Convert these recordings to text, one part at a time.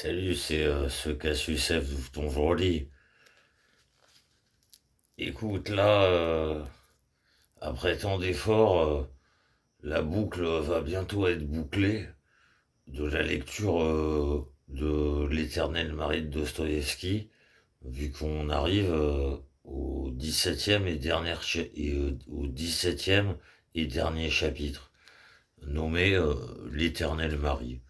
Salut, c'est ce Cassius F. dont je relis. Écoute, là, après tant d'efforts, la boucle va bientôt être bouclée de la lecture de L'Éternel mari de Dostoïevski, vu qu'on arrive au 17e au 17e et dernier chapitre, nommé L'Éternel mari.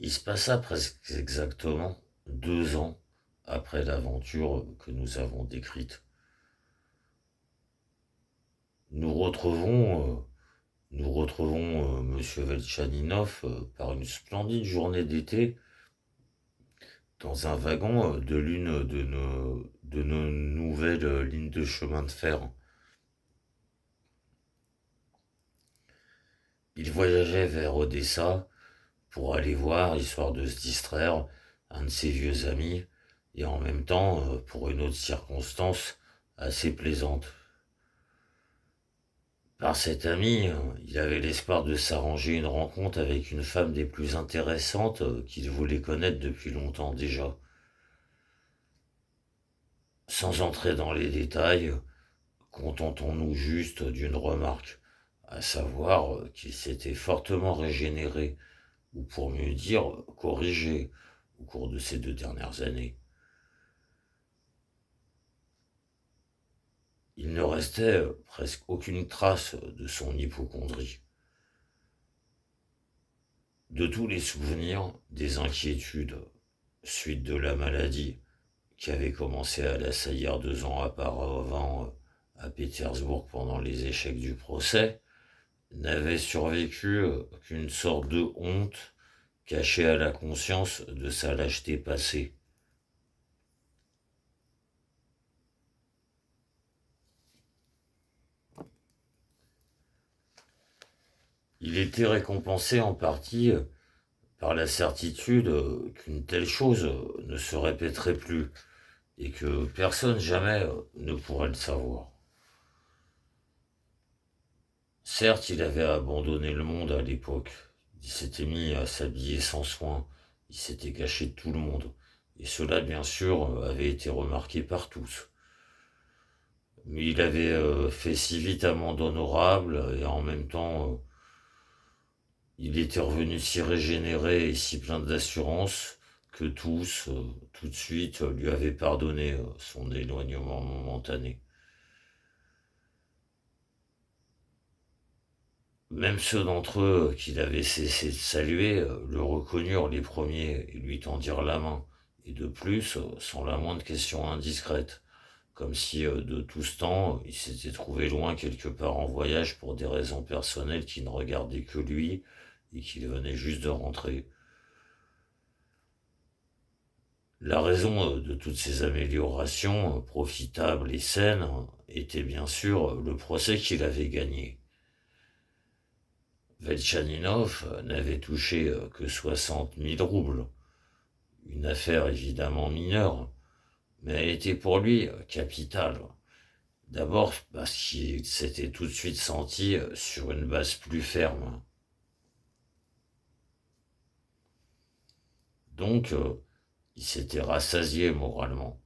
Il se passa presque exactement 2 ans après l'aventure que nous avons décrite. Nous retrouvons, Monsieur Velchaninov par une splendide journée d'été dans un wagon de l'une de nos nouvelles lignes de chemin de fer. Il voyageait vers Odessa pour aller voir, histoire de se distraire, un de ses vieux amis, et en même temps, pour une autre circonstance assez plaisante. Par cet ami, il avait l'espoir de s'arranger une rencontre avec une femme des plus intéressantes qu'il voulait connaître depuis longtemps déjà. Sans entrer dans les détails, contentons-nous juste d'une remarque, à savoir qu'il s'était fortement régénéré, ou pour mieux dire, corrigé, au cours de ces 2 dernières années. Il ne restait presque aucune trace de son hypocondrie. De tous les souvenirs, des inquiétudes, suite de la maladie, qui avait commencé à l'assaillir 2 ans auparavant à Pétersbourg pendant les échecs du procès, n'avait survécu qu'une sorte de honte cachée à la conscience de sa lâcheté passée. Il était récompensé en partie par la certitude qu'une telle chose ne se répéterait plus et que personne jamais ne pourrait le savoir. Certes, il avait abandonné le monde à l'époque. Il s'était mis à s'habiller sans soin. Il s'était caché de tout le monde. Et cela, bien sûr, avait été remarqué par tous. Mais il avait fait si vite amende honorable et en même temps, il était revenu si régénéré et si plein d'assurance que tous, tout de suite, lui avaient pardonné son éloignement momentané. Même ceux d'entre eux qu'il avait cessé de saluer le reconnurent les premiers et lui tendirent la main, et de plus, sans la moindre question indiscrète, comme si de tout ce temps il s'était trouvé loin quelque part en voyage pour des raisons personnelles qui ne regardaient que lui et qu'il venait juste de rentrer. La raison de toutes ces améliorations profitables et saines était bien sûr le procès qu'il avait gagné. Velchaninov n'avait touché que 60 000 roubles, une affaire évidemment mineure, mais elle était pour lui capitale. D'abord parce qu'il s'était tout de suite senti sur une base plus ferme. Donc, il s'était rassasié moralement.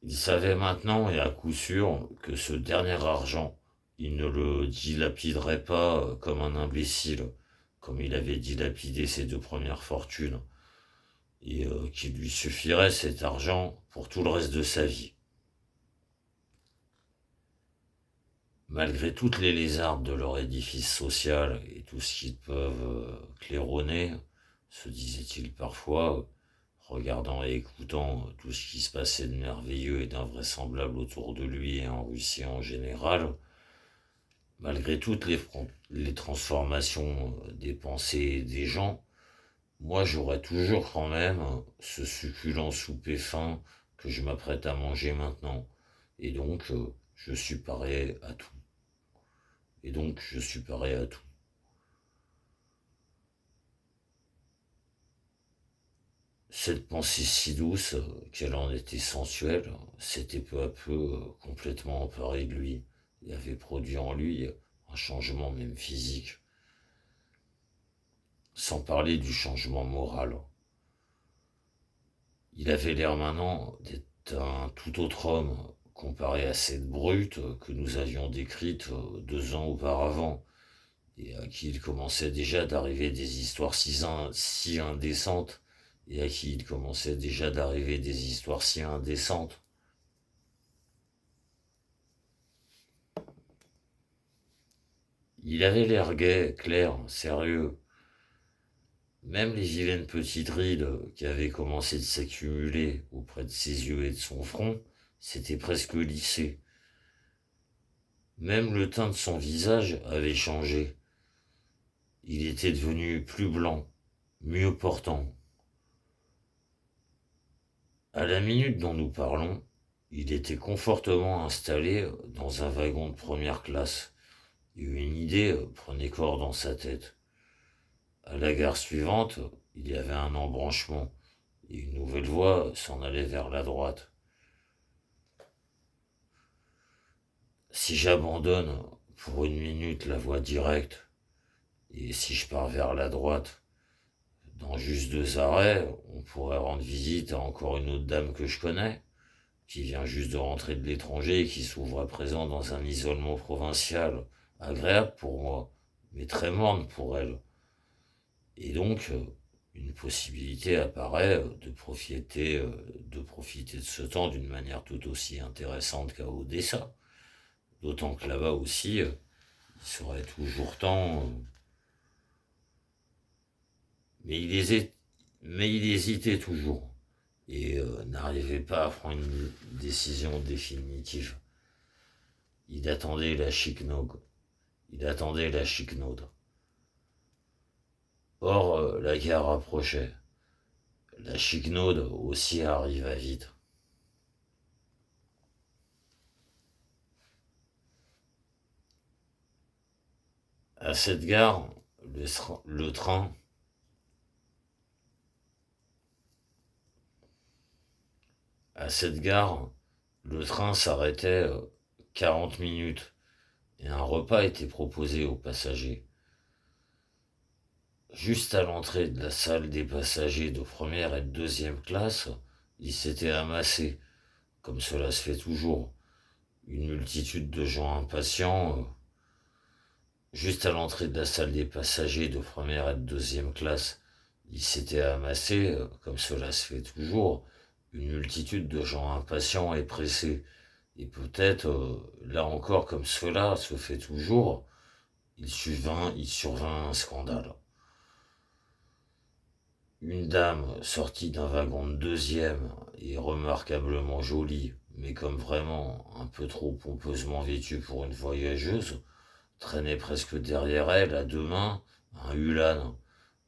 Il savait maintenant et à coup sûr que ce dernier argent, il ne le dilapiderait pas comme un imbécile, comme il avait dilapidé ses 2 premières fortunes, et qu'il lui suffirait cet argent pour tout le reste de sa vie. Malgré toutes les lézardes de leur édifice social et tout ce qu'ils peuvent claironner, se disait-il parfois, regardant et écoutant tout ce qui se passait de merveilleux et d'invraisemblable autour de lui et en Russie en général, malgré toutes les transformations des pensées et des gens, moi j'aurais toujours quand même ce succulent souper fin que je m'apprête à manger maintenant. Et donc, je suis paré à tout. Et donc, je suis paré à tout. Cette pensée si douce qu'elle en était sensuelle s'était peu à peu complètement emparée de lui et avait produit en lui un changement même physique, sans parler du changement moral. Il avait l'air maintenant d'être un tout autre homme comparé à cette brute que nous avions décrite 2 ans auparavant et à qui il commençait déjà d'arriver des histoires si indécentes et à qui il commençait déjà d'arriver des histoires si indécentes. Il avait l'air gai, clair, sérieux. Même les vilaines petites rides qui avaient commencé de s'accumuler auprès de ses yeux et de son front s'étaient presque lissées. Même le teint de son visage avait changé. Il était devenu plus blanc, mieux portant. À la minute dont nous parlons, il était confortablement installé dans un wagon de première classe, et une idée prenait corps dans sa tête. À la gare suivante, il y avait un embranchement, et une nouvelle voie s'en allait vers la droite. Si j'abandonne pour une minute la voie directe, et si je pars vers la droite, dans juste 2 arrêts, on pourrait rendre visite à encore une autre dame que je connais, qui vient juste de rentrer de l'étranger et qui s'ouvre à présent dans un isolement provincial, agréable pour moi, mais très morne pour elle. Et donc, une possibilité apparaît de profiter de ce temps d'une manière tout aussi intéressante qu'à Odessa. D'autant que là-bas aussi, il serait toujours temps. Mais il hésitait toujours et n'arrivait pas à prendre une décision définitive. Il attendait la chiquenaude. Il attendait la chiquenaude. Or, la gare approchait. La chiquenaude aussi arriva vite. À cette gare, le train. À cette gare, le train s'arrêtait 40 minutes et un repas était proposé aux passagers. Juste à l'entrée de la salle des passagers de première et de deuxième classe, il s'était amassé, comme cela se fait toujours, une multitude de gens impatients. Juste à l'entrée de la salle des passagers de première et de deuxième classe, il s'était amassé, comme cela se fait toujours, une multitude de gens impatients et pressés. Et peut-être, là encore comme cela se fait toujours, il survint un scandale. Une dame sortie d'un wagon de deuxième et remarquablement jolie, mais comme vraiment un peu trop pompeusement vêtue pour une voyageuse, traînait presque derrière elle, à 2 mains, un Ulan,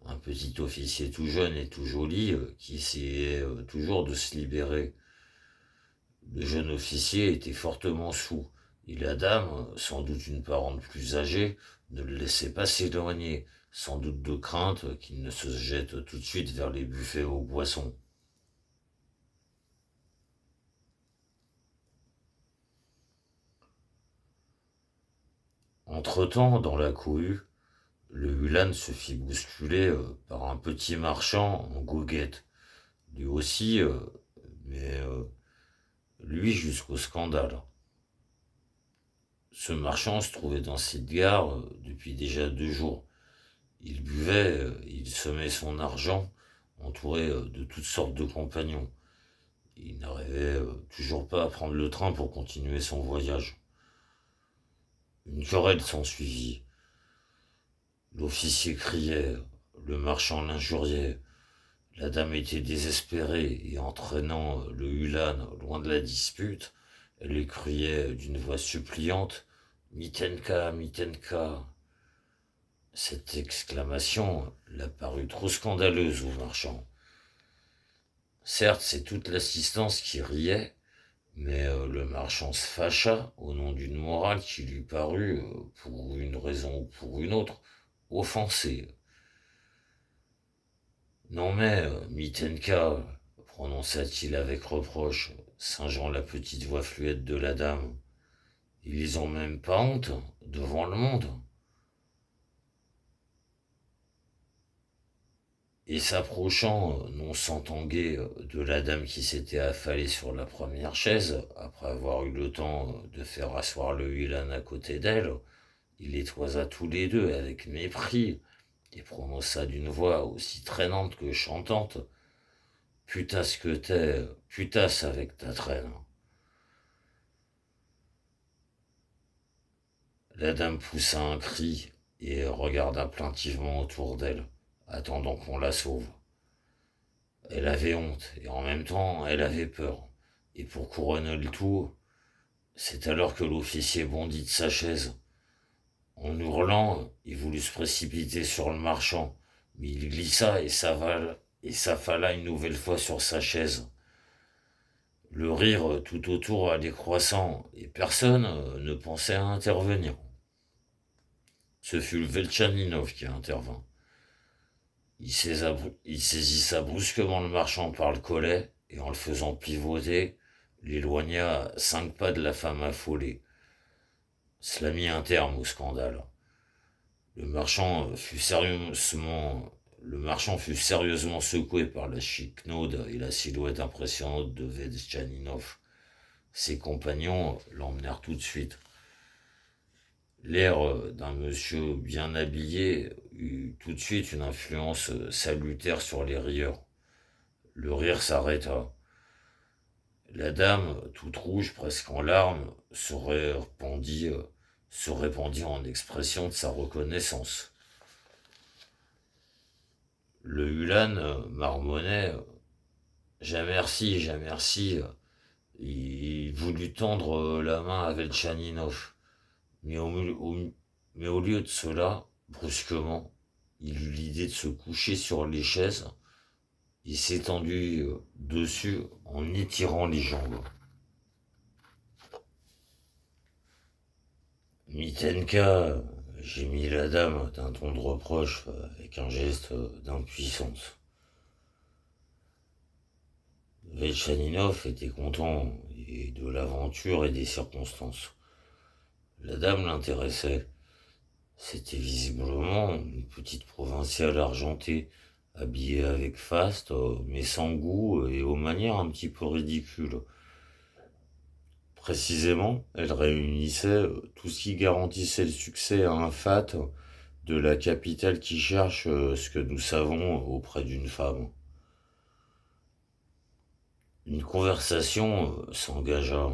un petit officier tout jeune et tout joli qui essayait toujours de se libérer. Le jeune officier était fortement saoul, et la dame, sans doute une parente plus âgée, ne le laissait pas s'éloigner, sans doute de crainte qu'il ne se jette tout de suite vers les buffets aux boissons. Entre-temps, dans la cohue, le Ulan se fit bousculer par un petit marchand en goguette, lui aussi, mais lui jusqu'au scandale. Ce marchand se trouvait dans cette gare depuis déjà 2 jours. Il buvait, il semait son argent, entouré de toutes sortes de compagnons. Il n'arrivait toujours pas à prendre le train pour continuer son voyage. Une querelle s'ensuivit. L'officier criait, le marchand l'injuriait. La dame était désespérée et entraînant le Ulan loin de la dispute, elle lui criait d'une voix suppliante: Mitenka, Mitenka. Cette exclamation la parut trop scandaleuse au marchand. Certes, c'est toute l'assistance qui riait, mais le marchand se fâcha au nom d'une morale qui lui parut, pour une raison ou pour une autre, offensée. Non mais, Mitenka, prononça-t-il avec reproche, singeant la petite voix fluette de la dame, ils ont même pas honte devant le monde. Et s'approchant, non sans tanguer, de la dame qui s'était affalée sur la première chaise, après avoir eu le temps de faire asseoir le Hulan à côté d'elle, il les toisa tous les deux avec mépris et prononça d'une voix aussi traînante que chantante. Putasse que t'es, putasse avec ta traîne. La dame poussa un cri et regarda plaintivement autour d'elle, attendant qu'on la sauve. Elle avait honte et en même temps elle avait peur. Et pour couronner le tout, c'est alors que l'officier bondit de sa chaise. En hurlant, il voulut se précipiter sur le marchand, mais il glissa et s'affala une nouvelle fois sur sa chaise. Le rire tout autour allait croissant et personne ne pensait à intervenir. Ce fut le Velchaninov qui intervint. Il saisissa brusquement le marchand par le collet et en le faisant pivoter, l'éloigna à 5 pas de la femme affolée. Cela mit un terme au scandale. Le marchand fut sérieusement, le marchand fut sérieusement secoué par la chiquenaude et la silhouette impressionnante de Velchaninov. Ses compagnons l'emmenèrent tout de suite. L'air d'un monsieur bien habillé eut tout de suite une influence salutaire sur les rieurs. Le rire s'arrêta. La dame, toute rouge, presque en larmes, se répandit en expression de sa reconnaissance. Le Hulan marmonnait J'amercie, j'amercie. Il voulut tendre la main à Velchaninov. Mais au lieu de cela, brusquement, il eut l'idée de se coucher sur les chaises et s'étendit dessus en étirant les jambes. Mitenka, gémit la dame d'un ton de reproche avec un geste d'impuissance. Velchaninov était content et de l'aventure et des circonstances. La dame l'intéressait. C'était visiblement une petite provinciale argentée, habillée avec faste, mais sans goût et aux manières un petit peu ridicules. Précisément, elle réunissait tout ce qui garantissait le succès à un fat de la capitale qui cherche ce que nous savons auprès d'une femme. Une conversation s'engagea.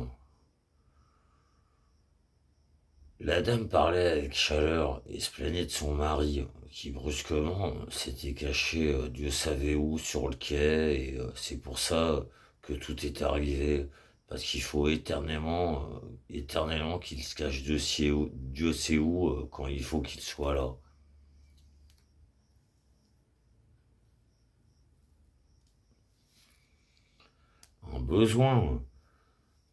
La dame parlait avec chaleur et se plaignait de son mari, qui brusquement s'était caché Dieu savait où sur le quai, et c'est pour ça que tout est arrivé, parce qu'il faut éternellement qu'il se cache Dieu sait où quand il faut qu'il soit là. Un besoin,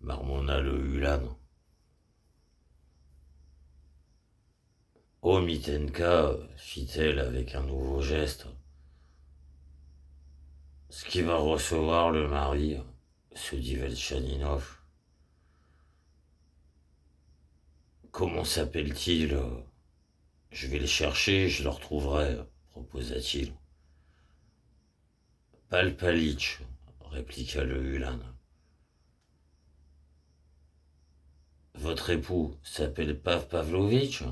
marmonna le Hulan. Oh, Mitenka, fit-elle avec un nouveau geste, ce qui va recevoir le mari, se dit Velchaninov. Comment s'appelle-t-il? Je vais le chercher, je le retrouverai, proposa-t-il. Palpalitch, répliqua le Hulan. Votre époux s'appelle Pav Pavlovitch?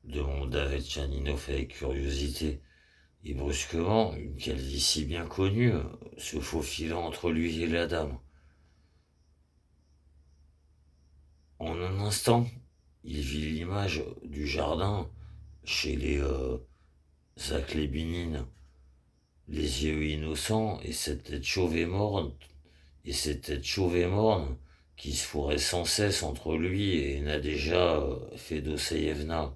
Demanda Velchaninov avec curiosité, et brusquement, une calvitie bien connue se faufila entre lui et la dame. En un instant, il vit l'image du jardin chez les Zakhlebinines, les yeux innocents et cette tête chauve et morne qui se fourrait sans cesse entre lui et Nadejda Fedoseevna.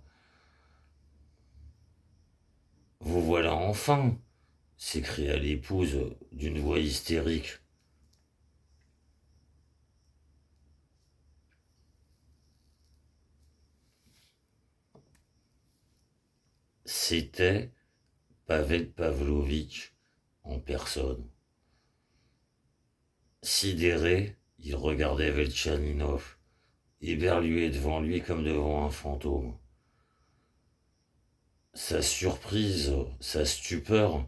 Vous voilà enfin, s'écria l'épouse d'une voix hystérique. C'était Pavel Pavlovitch en personne. Sidéré, il regardait Veltchaninov, éberlué devant lui comme devant un fantôme. Sa surprise, sa stupeur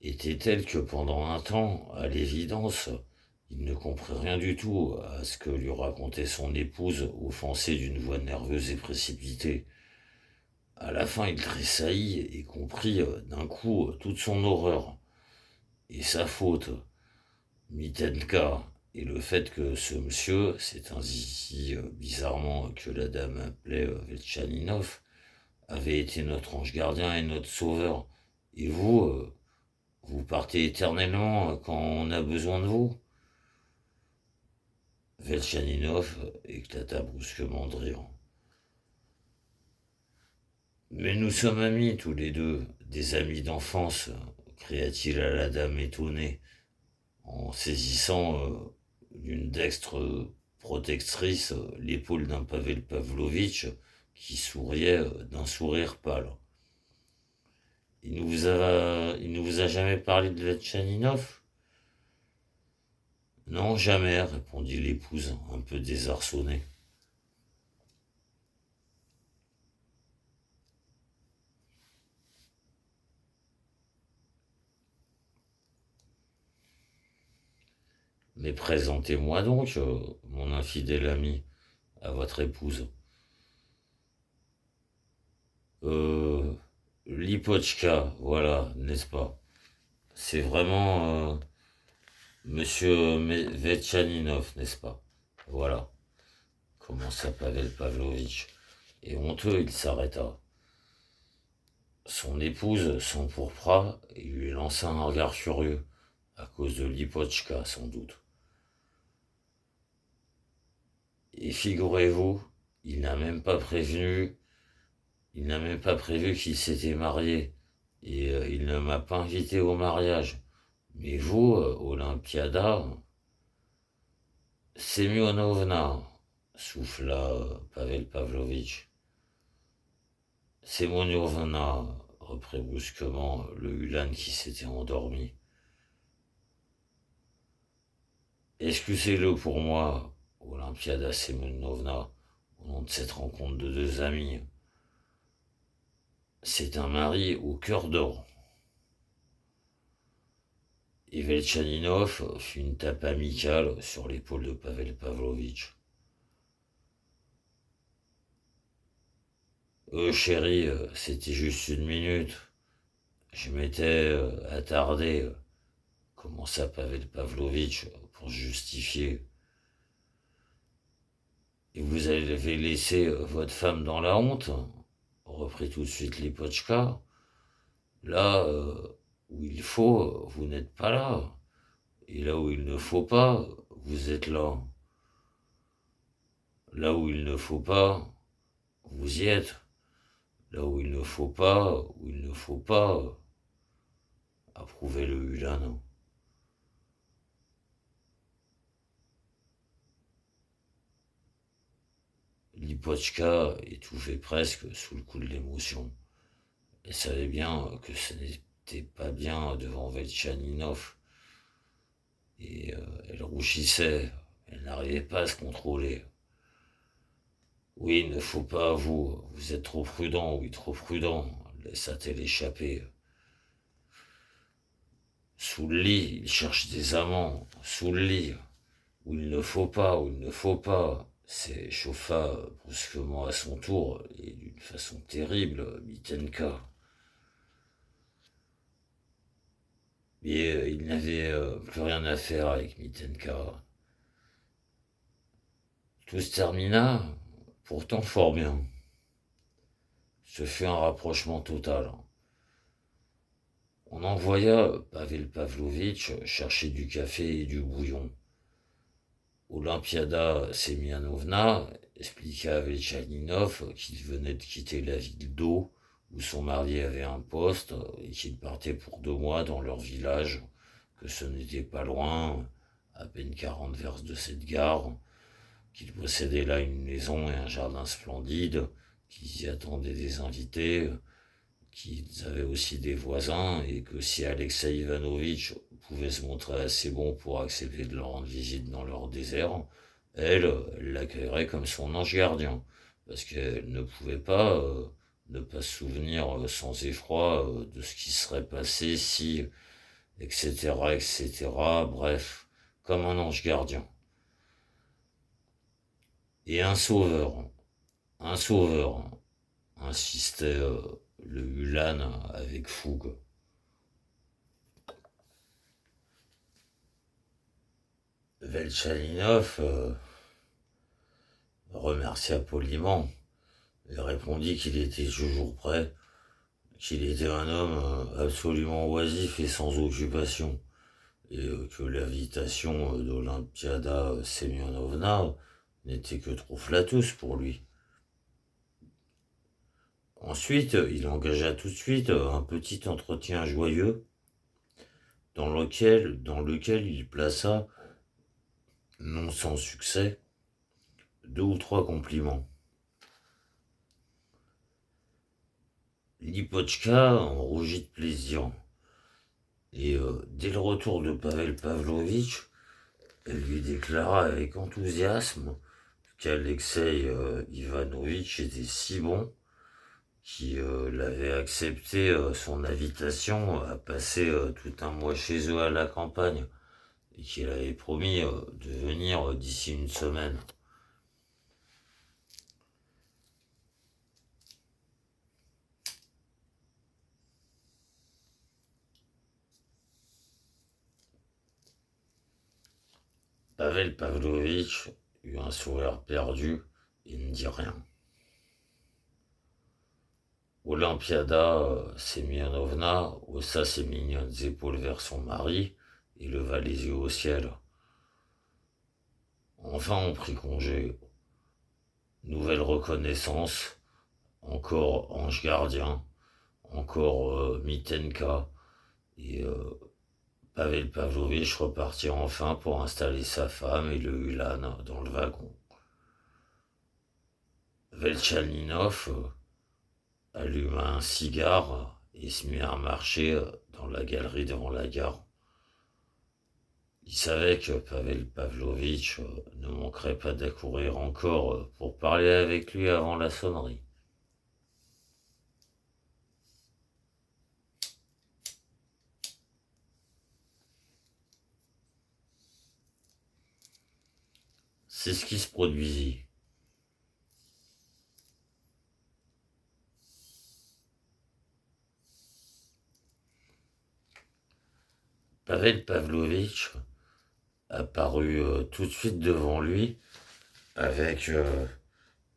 était telle que pendant un temps, à l'évidence, il ne comprit rien du tout à ce que lui racontait son épouse, offensée d'une voix nerveuse et précipitée. À la fin, il tressaillit et comprit d'un coup toute son horreur et sa faute, Mitenka, et le fait que ce monsieur, c'est ainsi bizarrement que la dame appelait Veltchaninov, avait été notre ange gardien et notre sauveur. Et vous, vous partez éternellement quand on a besoin de vous. Veltchaninov éclata brusquement de rire. Mais nous sommes amis tous les deux, des amis d'enfance, cria-t-il à la dame étonnée, en saisissant d'une dextre protectrice l'épaule d'un Pavel Pavlovitch qui souriait d'un sourire pâle. Il ne vous a jamais parlé de Veltchaninov? Non, jamais, répondit l'épouse, un peu désarçonnée. Mais présentez-moi donc, mon infidèle ami, à votre épouse. Euh, Lipochka, voilà, n'est-ce pas? C'est vraiment Monsieur Vetchaninov, n'est-ce pas? Voilà, commença Pavel Pavlovitch. Et honteux, il s'arrêta. Son épouse s'empourpra et lui lança un regard furieux, à cause de Lipochka, sans doute. Et figurez-vous, il n'a même pas prévenu, il n'a même pas prévu qu'il s'était marié, et il ne m'a pas invité au mariage. Mais vous, Olympiada, Semyonovna, souffla Pavel Pavlovitch. Semyonovna, reprit brusquement le Ulan qui s'était endormi. Excusez-le pour moi, Olympiada Semyonovna, au nom de cette rencontre de deux amis. C'est un mari au cœur d'or. Et Veltchaninov fit une tape amicale sur l'épaule de Pavel Pavlovitch. Chérie, c'était juste une minute. Je m'étais attardé, commença Pavel Pavlovitch pour justifier. Et vous avez laissé votre femme dans la honte, reprit tout de suite Lipochka. Là où il faut, vous n'êtes pas là. Et là où il ne faut pas, vous êtes là. Là où il ne faut pas, vous y êtes. Là où il ne faut pas, approuvait le Ulan. Lipochka étouffait presque sous le coup de l'émotion. Elle savait bien que ce n'était pas bien devant Veltchaninov. Et elle rougissait, elle n'arrivait pas à se contrôler. Oui, il ne faut pas, vous êtes trop prudent, oui, trop prudent, laissa-t-elle échapper. Sous le lit, il cherche des amants, sous le lit, où il ne faut pas, s'échauffa brusquement à son tour, et d'une façon terrible, Mitenka. Mais il n'avait plus rien à faire avec Mitenka. Tout se termina, pourtant fort bien. Ce fut un rapprochement total. On envoya Pavel Pavlovitch chercher du café et du bouillon. Olympiada Semyonovna expliqua à Veltchaninov qu'il venait de quitter la ville d'Eau, où son mari avait un poste, et qu'il partait pour 2 mois dans leur village, que ce n'était pas loin, à peine 40 versts de cette gare, qu'il possédait là une maison et un jardin splendide, qu'ils y attendaient des invités, qu'ils avaient aussi des voisins et que si Alexei Ivanovitch pouvait se montrer assez bon pour accepter de leur rendre visite dans leur désert, elle l'accueillerait comme son ange gardien, parce qu'elle ne pouvait pas ne pas se souvenir sans effroi de ce qui serait passé si, etc., etc., bref, comme un ange gardien. Et un sauveur, insistait le Ulan avec fougue. Velchaninov remercia poliment et répondit qu'il était toujours prêt, qu'il était un homme absolument oisif et sans occupation, et que l'invitation d'Olympiada Semyonovna n'était que trop flatteuse pour lui. Ensuite, il engagea tout de suite un petit entretien joyeux dans lequel il plaça, non sans succès, 2 ou 3 compliments. Lipochka en rougit de plaisir, et dès le retour de Pavel Pavlovitch, elle lui déclara avec enthousiasme qu'Alexei Ivanovitch était si bon qu'il avait accepté son invitation à passer tout un mois chez eux à la campagne, et qu'il avait promis de venir d'ici une semaine. Pavel Pavlovitch eut un sourire perdu et ne dit rien. Olympiada Semyonovna haussa ses mignonnes épaules vers son mari et leva les yeux au ciel. Enfin on prit congé. Nouvelle reconnaissance, encore ange gardien, encore Mitenka, et Pavel Pavlovitch repartit enfin pour installer sa femme et le Ulan dans le wagon. Velchaninov alluma un cigare et se mit à marcher dans la galerie devant la gare. Il savait que Pavel Pavlovitch ne manquerait pas d'accourir encore pour parler avec lui avant la sonnerie. C'est ce qui se produisit. Pavel Pavlovitch apparut tout de suite devant lui avec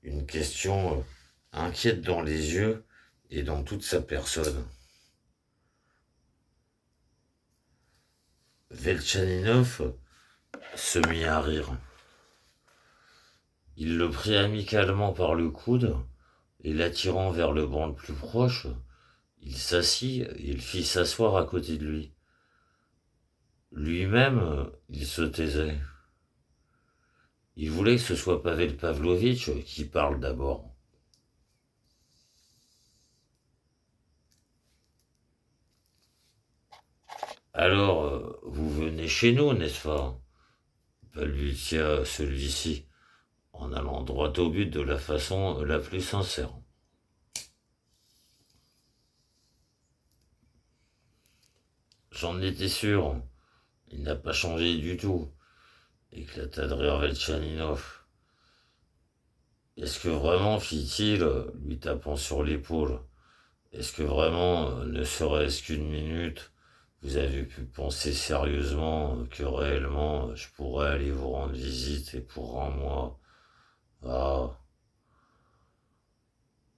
une question inquiète dans les yeux et dans toute sa personne. Velchaninov se mit à rire. Il le prit amicalement par le coude et l'attirant vers le banc le plus proche, il s'assit et il fit s'asseoir à côté de lui. Lui-même, il se taisait. Il voulait que ce soit Pavel Pavlovitch qui parle d'abord. Alors, vous venez chez nous, n'est-ce pas? Balbutia celui-ci, en allant droit au but de la façon la plus sincère. J'en étais sûr, il n'a pas changé du tout, éclata de rire Velchaninov. Est-ce que vraiment, fit-il, lui tapant sur l'épaule, est-ce que vraiment, ne serait-ce qu'une minute, vous avez pu penser sérieusement que réellement je pourrais aller vous rendre visite et pour un mois? Ah.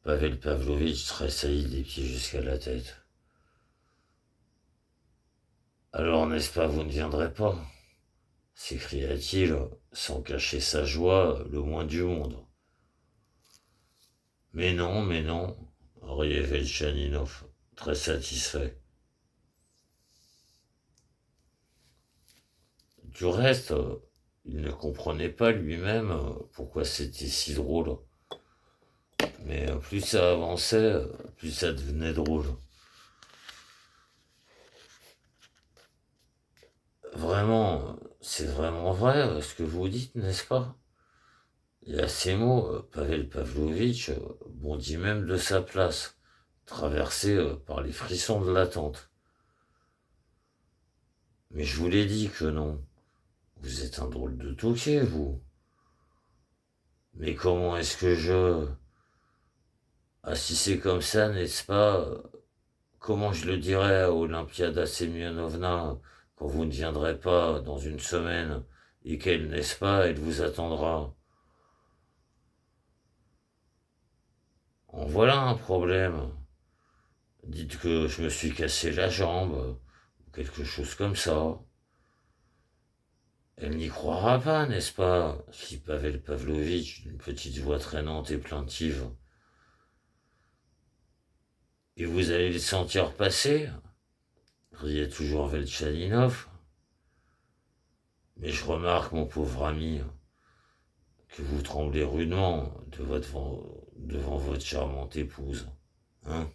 Pavel Pavlovitch tressaillit des pieds jusqu'à la tête. Alors n'est-ce pas, vous ne viendrez pas? S'écria-t-il, sans cacher sa joie le moins du monde. Mais non, riait Velchaninov, très satisfait. Du reste, il ne comprenait pas lui-même pourquoi c'était si drôle. Mais plus ça avançait, plus ça devenait drôle. Vraiment, c'est vraiment vrai ce que vous dites, n'est-ce pas? Et à ces mots, Pavel Pavlovitch bondit même de sa place, traversé par les frissons de l'attente. Mais je vous l'ai dit que non. Vous êtes un drôle de touquet, vous. Mais comment est-ce que je... Ah, si c'est comme ça, n'est-ce pas? Comment je le dirai à Olympiada Semyonovna quand vous ne viendrez pas dans une semaine et qu'elle, n'est-ce pas, elle vous attendra? En voilà un problème. Dites que je me suis cassé la jambe, ou quelque chose comme ça. Elle n'y croira pas, n'est-ce pas? Fit Pavel Pavlovitch d'une petite voix traînante et plaintive. Et vous allez le sentir passer? Riait toujours Velchaninov. Mais je remarque, mon pauvre ami, que vous tremblez rudement devant votre charmante épouse. Hein?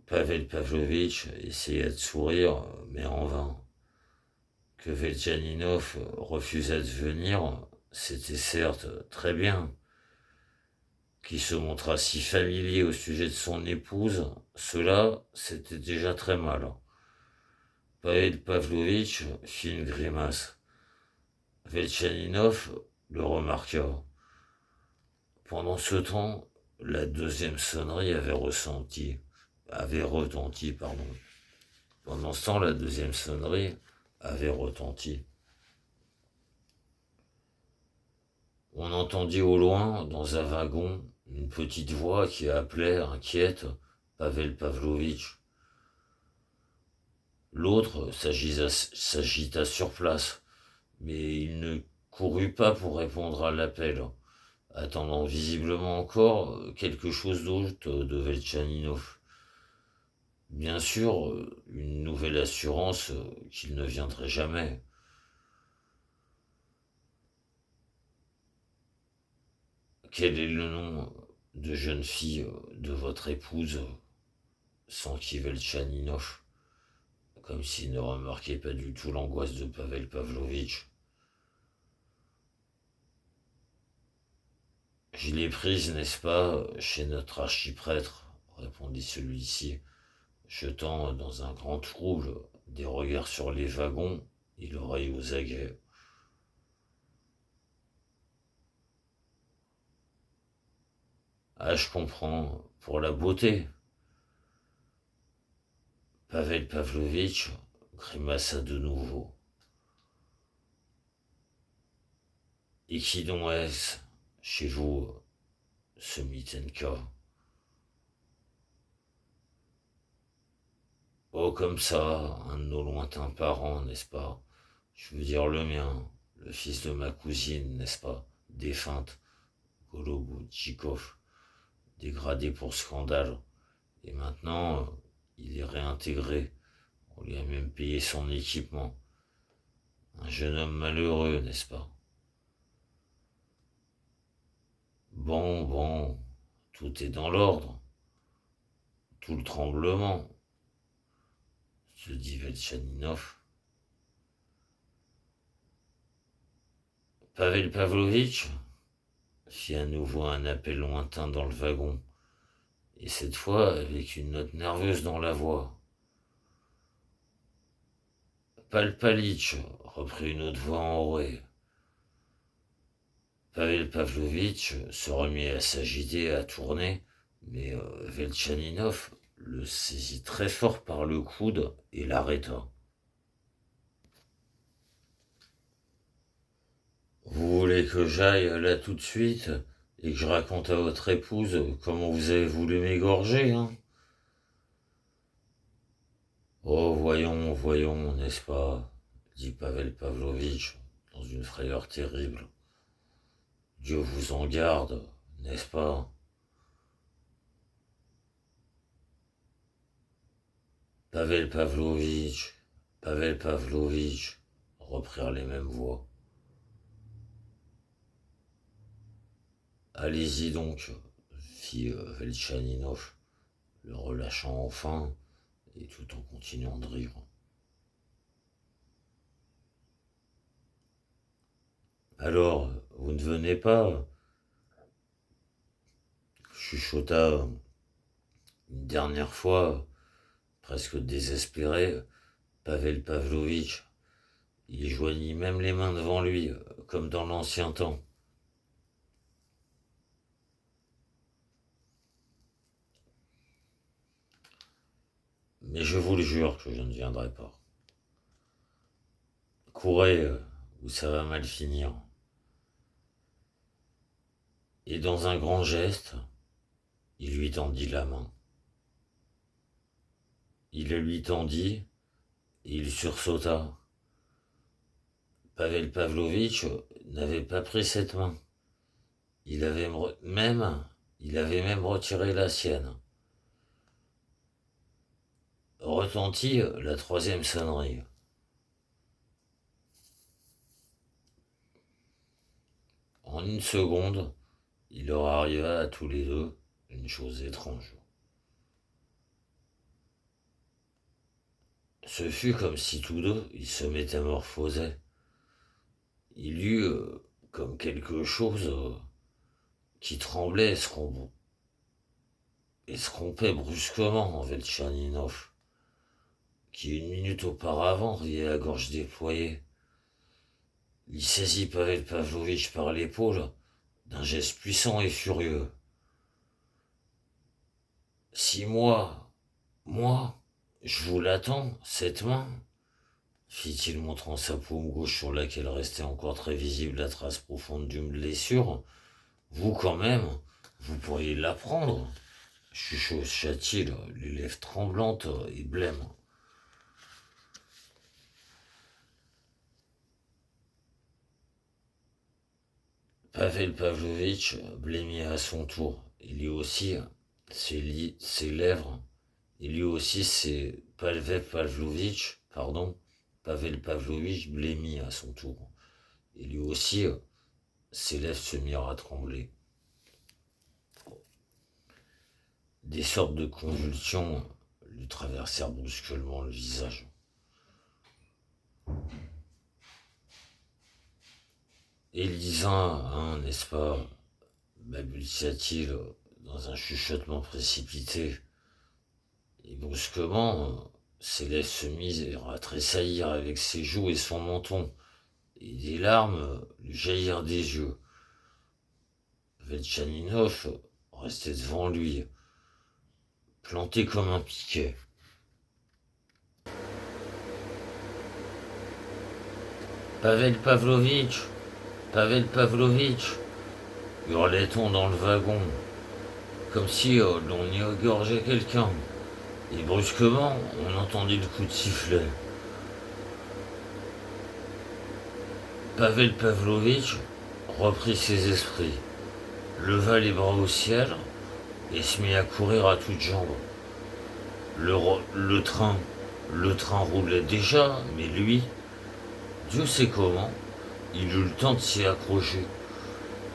Pavel Pavlovitch essaya de sourire, mais en vain. Que Velchaninov refusait de venir, c'était certes très bien. Qu'il se montra si familier au sujet de son épouse, cela, c'était déjà très mal. Pavel Pavlovitch fit une grimace. Velchaninov le remarqua. Pendant ce temps, la deuxième sonnerie avait retenti, pardon. Pendant ce temps, la deuxième sonnerie avait retenti. On entendit au loin, dans un wagon, une petite voix qui appelait, inquiète, Pavel Pavlovitch. L'autre s'agita sur place, mais il ne courut pas pour répondre à l'appel, attendant visiblement encore quelque chose d'autre de Velchaninov. Bien sûr, une nouvelle assurance qu'il ne viendrait jamais. Quel est le nom de jeune fille de votre épouse, s'enquit Velchaninov, comme s'il ne remarquait pas du tout l'angoisse de Pavel Pavlovitch. Je l'ai prise, n'est-ce pas, chez notre archiprêtre, répondit celui-ci, jetant dans un grand trouble des regards sur les wagons et l'oreille aux aguets. Ah, je comprends, pour la beauté. Pavel Pavlovitch grimaça de nouveau. Et qui donc est-ce, chez vous, ce Mitenka? Oh, comme ça, un de nos lointains parents, n'est-ce pas? Je veux dire le mien, le fils de ma cousine, n'est-ce pas? Défunte, Golobutchikov, dégradé pour scandale. Et maintenant, il est réintégré. On lui a même payé son équipement. Un jeune homme malheureux, n'est-ce pas? Bon, bon, tout est dans l'ordre. Tout le tremblement, se dit Velchaninov. Pavel Pavlovitch fit à nouveau un appel lointain dans le wagon, et cette fois avec une note nerveuse dans la voix. Palpalitch, reprit une autre voix enrouée. Pavel Pavlovitch se remit à s'agiter, à tourner, mais Velchaninov le saisit très fort par le coude et l'arrêta. Vous voulez que j'aille là tout de suite et que je raconte à votre épouse comment vous avez voulu m'égorger, hein? Oh, voyons, voyons, n'est-ce pas? Dit Pavel Pavlovitch dans une frayeur terrible. Dieu vous en garde, n'est-ce pas? Pavel Pavlovitch, Pavel Pavlovitch, reprirent les mêmes voix. allez-y donc, fit Veltchaninov, le relâchant enfin, et tout en continuant de rire. Alors, vous ne venez pas chuchota une dernière fois, presque désespéré, Pavel Pavlovitch. Il joignit même les mains devant lui, comme dans l'ancien temps. Mais je vous le jure que je ne viendrai pas. Courez, ou ça va mal finir. Et dans un grand geste, il lui tendit la main. Il le lui tendit, et il sursauta. Pavel Pavlovitch n'avait pas pris cette main. Il avait même retiré la sienne. Retentit la troisième sonnerie. En une seconde, il leur arriva à tous les deux une chose étrange. Ce fut comme si tous deux ils se métamorphosaient. Il eut comme quelque chose qui tremblait escompait brusquement en Veltchaninov, qui une minute auparavant riait à gorge déployée. Il saisit Pavel Pavlovitch par l'épaule d'un geste puissant et furieux. Si moi, je vous l'attends, cette main, fit-il montrant sa paume gauche sur laquelle restait encore très visible la trace profonde d'une blessure, vous quand même, vous pourriez la prendre, chuchota-t-il, les lèvres tremblantes et blêmes. Pavel Pavlovitch blêmit à son tour. Il lui aussi ses lèvres, Pavel Pavlovitch blêmit à son tour. Et lui aussi, ses lèvres se mirent à trembler. Des sortes de convulsions lui traversèrent brusquement le visage. Élisa, hein, n'est-ce pas, balbutia-t-il dans un chuchotement précipité. Et brusquement, ses lèvres se mirent à tressaillir avec ses joues et son menton, et des larmes lui jaillirent des yeux. Veltchaninov restait devant lui, planté comme un piquet. Pavel Pavlovitch, hurlait-on dans le wagon, comme si l'on y égorgeait quelqu'un. Et brusquement, on entendit le coup de sifflet. Pavel Pavlovitch reprit ses esprits, leva les bras au ciel et se mit à courir à toutes jambes. Le train roulait déjà, mais lui, Dieu sait comment, il eut le temps de s'y accrocher.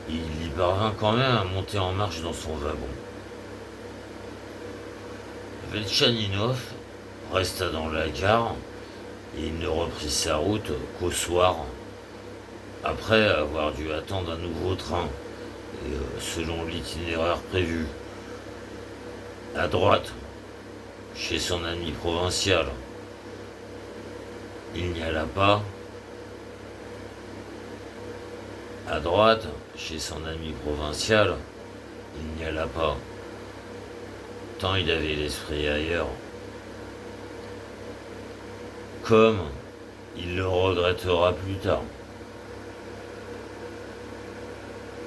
Il y parvint quand même à monter en marche dans son wagon. Veltchaninov resta dans la gare et il ne reprit sa route qu'au soir, après avoir dû attendre un nouveau train, selon l'itinéraire prévu. À droite, chez son ami provincial. Il n'y alla pas. À droite, chez son ami provincial, il n'y alla pas. Tant il avait l'esprit ailleurs. Comme il le regrettera plus tard.